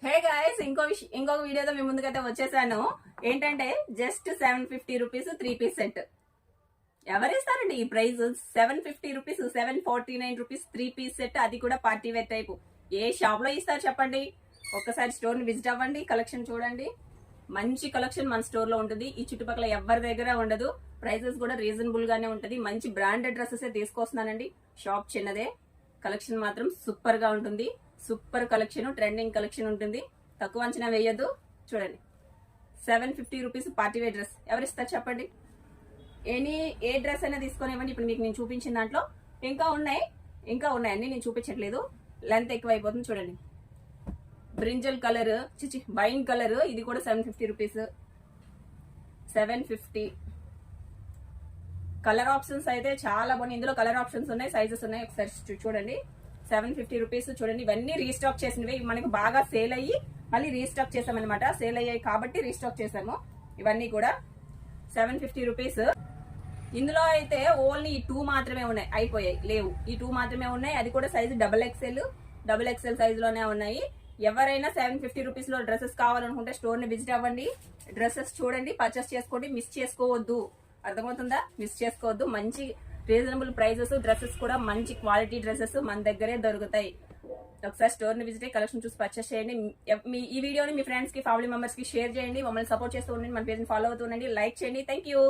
Hey guys ఇంకొక వీడియోతో మీ ముందుకైతే వచ్చేసాను. ఏంటంటే జస్ట్ 750 రూపీస్ 3 పీస్ సెట్. ఎవరిస్తారండి ఈ price? 750 rupees, 749 rupees 3 piece set, అది కూడా పార్టీ వేర్ టైపు. ఏ షాప్ లో ఇస్తారు చెప్పండి? ఒక్కసారి స్టోర్ ని విజిట్ అవ్వండి, కలెక్షన్ చూడండి. మంచి కలెక్షన్ మన స్టోర్ లో ఉంటుంది. ఈ చుట్టుపక్కల ఎవరి దగ్గర ఉండదు. ప్రైసెస్ కూడా రీజనబుల్ గానే ఉంటది. మంచి బ్రాండెడ్ డ్రెస్సెస్ తీసుకొస్తున్నానండి. షాప్ చిన్నదే, కలెక్షన్ మాత్రం సూపర్ గా ఉంటుంది. సూపర్ కలెక్షన్, ట్రెండింగ్ కలెక్షన్ ఉంటుంది. తక్కువ అంచనా వేయద్దు. చూడండి, 750 రూపీస్ పార్టీ వేర్ డ్రెస్ ఎవరిస్తారు చెప్పండి? ఏ డ్రెస్ అయినా తీసుకొని ఇవ్వండి. ఇప్పుడు మీకు నేను చూపించిన దాంట్లో ఇంకా ఉన్నాయండి, నేను చూపించట్లేదు, లెంత్ ఎక్కువ అయిపోతుంది. చూడండి, బ్రింజల్ కలర్, వైన్ కలర్, ఇది కూడా 750 రూపీస్. 750 కలర్ ఆప్షన్స్ అయితే చాలా బాగున్నాయి. ఇందులో కలర్ ఆప్షన్స్ ఉన్నాయి, సైజెస్ ఉన్నాయి. ఒకసారి చూడండి. 750 రూపీస్. చూడండి, ఇవన్నీ రీస్టాక్ చేసినవి. మనకి బాగా సేల్ అయ్యి మళ్ళీ రీస్టాక్ చేసామన్నమాట. సేల్ అయ్యాయి కాబట్టి రీస్టాక్ చేసాము. ఇవన్నీ కూడా 750 రూపీస్. ఇందులో అయితే ఓన్లీ ఈ 2 మాత్రమే ఉన్నాయి, అయిపోయాయి, లేవు. ఈ 2 మాత్రమే ఉన్నాయి. అది కూడా సైజు డబుల్ ఎక్స్ఎల్ సైజ్ లోనే ఉన్నాయి. ఎవరైనా 750 రూపీస్ లో డ్రెస్సెస్ కావాలనుకుంటే స్టోర్ ని విజిట్ అవ్వండి. డ్రెస్సెస్ చూడండి, పర్చేస్ చేసుకోండి, మిస్ చేసుకోవద్దు. అర్థమవుతుందా? మిస్ చేసుకోవద్దు. మంచి రీజనబుల్ ప్రైజెస్, డ్రెస్సెస్ కూడా మంచి క్వాలిటీ డ్రెస్సెస్ మన దగ్గరే దొరుకుతాయి. ఒకసారి స్టోర్ ని విజిట్ అయ్యి కలెక్షన్ చూసి పర్చేస్ చేయండి. ఈ వీడియోని మీ ఫ్రెండ్స్ కి, ఫ్యామిలీ మెంబర్స్ కి షేర్ చేయండి. మమ్మల్ని సపోర్ట్ చేస్తూ ఉండండి. మన పేజ్ ని ఫాలో అవుతూ ఉండండి. లైక్ చేయండి. Thank you.